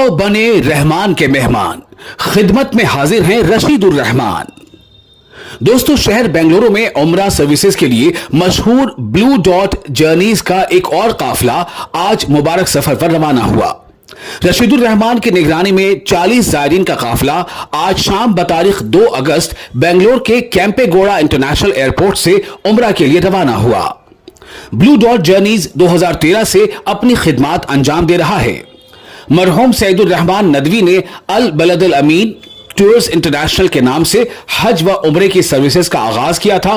आओ बने रहमान के मेहमान, खिदमत में हाजिर हैं रशीदुर रहमान। दोस्तों, शहर बेंगलुरु में उम्रा सर्विसेज के लिए मशहूर ब्लू डॉट जर्नीज का एक और काफिला आज मुबारक सफर पर रवाना हुआ। रशीदुर रहमान की निगरानी में 40 जायरीन का काफिला आज शाम बतारीख 2 अगस्त बेंगलुरु के कैंपेगौड़ा इंटरनेशनल एयरपोर्ट से उम्रा के लिए रवाना हुआ। ब्लू डॉट जर्नीज 2013 से अपनी खिदमत अंजाम दे रहा है। मरहूम सईदुर रहमान नदवी ने अल बलदुल अमीन टूर्स इंटरनेशनल के नाम से हज व उम्रे की सर्विसेज का आगाज किया था।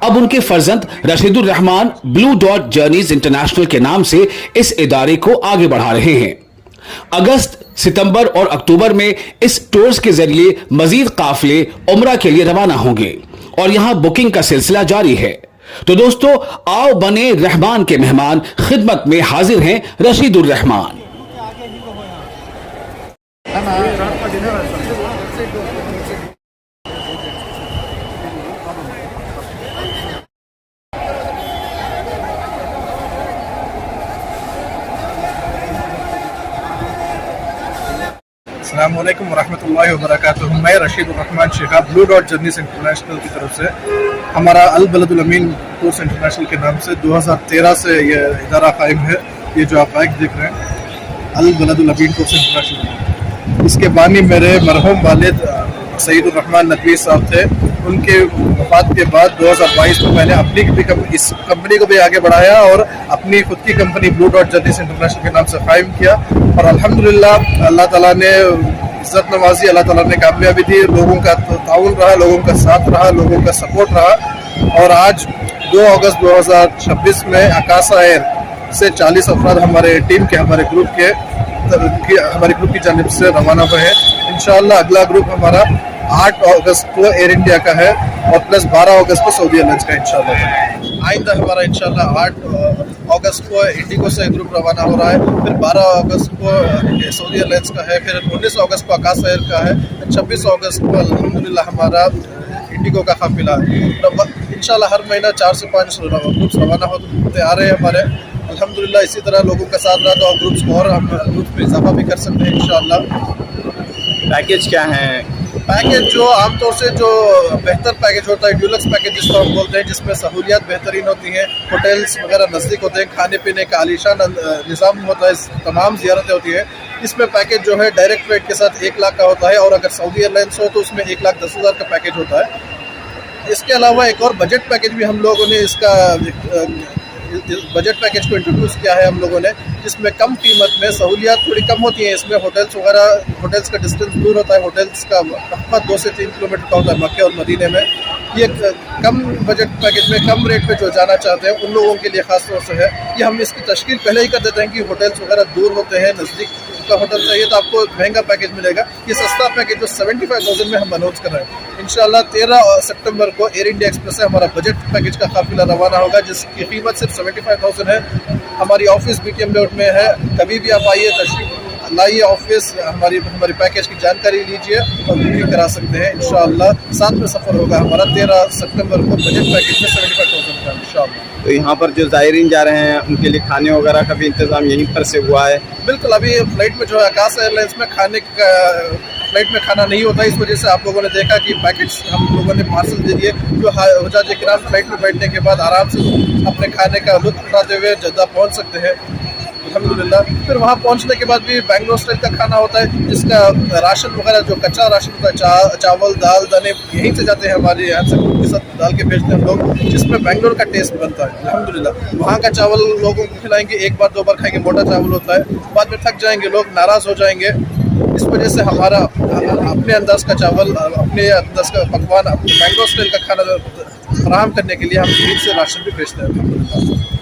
अब उनके फर्जंद Rashidur Rahman blue dot journeys international के नाम से इस इदारे को आगे बढ़ा रहे हैं। अगस्त, सितंबर और अक्टूबर में इस टूर्स के जरिए मजीद काफिले उम्रा के लिए रवाना होंगे और यहां बुकिंग का सिलसिला जारी है। तो दोस्तों, आओ बने रहमान के मेहमान, खिदमत में हाजिर हैं रशीदुर रहमान। अस्सलाम वालेकुम वरहमतुल्लाहि वबरकातुहू। मैं रशीदुर रहमान शेखा ब्लू डॉट जर्नीज इंटरनेशनल की तरफ से, हमारा अल बलदुल अमीन टूर्स इंटरनेशनल के नाम से 2013 से ये इदारा कायम है। ये जो आप बाइक देख रहे हैं अल बलदुल अमीन टूर्स इंटरनेशनल, इसके बानी मेरे मरहूम वालिद सईदुर रहमान नदवी साहब थे। उनके वफात के बाद 2022 में मैंने अपनी इस कंपनी को भी आगे बढ़ाया और अपनी खुद की company blue dot journeys international के नाम से कायम किया। और अल्हम्दुलिल्लाह अल्लाह ताला ने इज्जत नवाजी, अल्लाह ताला ने कामयाबी दी, लोगों का ताउन रहा, लोगों का साथ रहा, लोगों का सपोर्ट रहा। और आज 2 अगस्त 2026 में अकासा एयर से 40 अफराद हमारे टीम के, हमारे ग्रुप की जानिब से रवाना हुए हैं। इंशाअल्लाह अगला ग्रुप हमारा 8 अगस्त को एयर इंडिया का है और प्लस 12 अगस्त को सऊदी एयरलाइंस का इंशाअल्लाह। आइंदा हमारा इंशाअल्लाह 8 अगस्त को इंडिगो से ग्रुप रवाना हो रहा है, फिर 12 अगस्त को सऊदी एयरलाइंस का है, फिर 19 अगस्त को आकाश एयर का है, 26 अगस्त को अल्हम्दुलिल्लाह हमारा इंडिगो का काफिला है। इंशाअल्लाह हर महीना 4 से 5 ग्रुप्स रवाना होते आ रहे हैं हमारे। अल्हम्दुलिल्लाह इसी तरह लोगों का साथ रहा तो ग्रुप्स को और हम ग्रुप्स में इजाफा भी कर सकते हैं इंशाअल्लाह। पैकेज क्या है? पैकेज जो आमतौर से जो बेहतर पैकेज होता है, ड्यूलक्स पैकेज जिसको हम बोलते हैं, जिसमें सहूलियात बेहतरीन होती हैं, होटल्स वगैरह नज़दीक होते हैं, खाने पीने का आलीशान निज़ाम होता है, तमाम ज़ियारतें होती हैं। इसमें पैकेज जो है डायरेक्ट फ्लाइट के साथ 1 लाख का होता है और अगर सऊदी एयरलाइंस हो तो उसमें 1,10,000 का पैकेज होता है। इसके अलावा एक और बजट पैकेज भी हम लोगों ने इसका बजट पैकेज को इंट्रोड्यूस किया है हम लोगों ने, जिसमें कम कीमत में सहूलियात थोड़ी कम होती हैं। इसमें होटल्स वगैरह, होटल्स का डिस्टेंस दूर होता है, होटल्स का तखमत 2 से 3 किलोमीटर का होता है मक्के और मदीने में। ये कम बजट पैकेज में कम रेट पे जो जाना चाहते हैं उन लोगों के लिए ख़ास तौर से है। ये हम इसकी तशकील पहले ही कर देते हैं कि होटल्स वगैरह दूर होते हैं, नज़दीक का होटल चाहिए तो आपको महंगा पैकेज मिलेगा। ये सस्ता पैकेज जो 75,000 में हम अनाउंस कर रहे हैं। इंशाअल्लाह 13 सितंबर को एयर इंडिया एक्सप्रेस से हमारा बजट पैकेज का काफिला रवाना होगा, जिसकी कीमत सिर्फ 75,000 है। हमारी ऑफिस BTM रोड में है, कभी भी आप आइए, तशरीफ लाइए ऑफिस, हमारी पैकेज की जानकारी लीजिए और बुकिंग करा सकते हैं इंशाअल्लाह। साथ में सफ़र होगा हमारा 13 सितंबर को बजट पैकेज में 75,000 का इंशाअल्लाह। तो यहाँ पर जो ज़ायरीन जा रहे हैं उनके लिए खाने वगैरह का भी इंतज़ाम यहीं पर से हुआ है? बिल्कुल, अभी फ्लाइट में जो है आकाश एयरलाइंस में फ्लाइट में खाना नहीं होता। इस वजह से आप लोगों ने देखा कि पैकेट्स हम लोगों ने पार्सल दे दिए, जो हुज्जाज किराम फ्लाइट में बैठने के बाद आराम से अपने खाने का लुत्फ़ उठाते हुए जद्दा पहुँच सकते हैं अल्हम्दुलिल्लाह। फिर वहाँ पहुँचने के बाद भी बेंगलोर स्टाइल का खाना होता है, जिसका राशन वगैरह जो कच्चा राशन होता है, चावल दाल दाने यहीं से जाते हैं हमारे यहाँ से के साथ डाल के भेजते हैं हम लोग, जिसमें बेंगलोर का टेस्ट बनता है अल्हम्दुलिल्लाह। वहाँ का चावल लोगों को खिलाएंगे, 1 बार 2 बार खाएंगे, मोटा चावल होता है, बाद में थक जाएंगे लोग, नाराज़ हो जाएंगे। इस वजह से हमारा अपने अंदाज का चावल, अपने अंदाज का पकवान, बेंगलोर स्टाइल का खाना फराहम करने के लिए हम ईद से राशन भी भेजते हैं।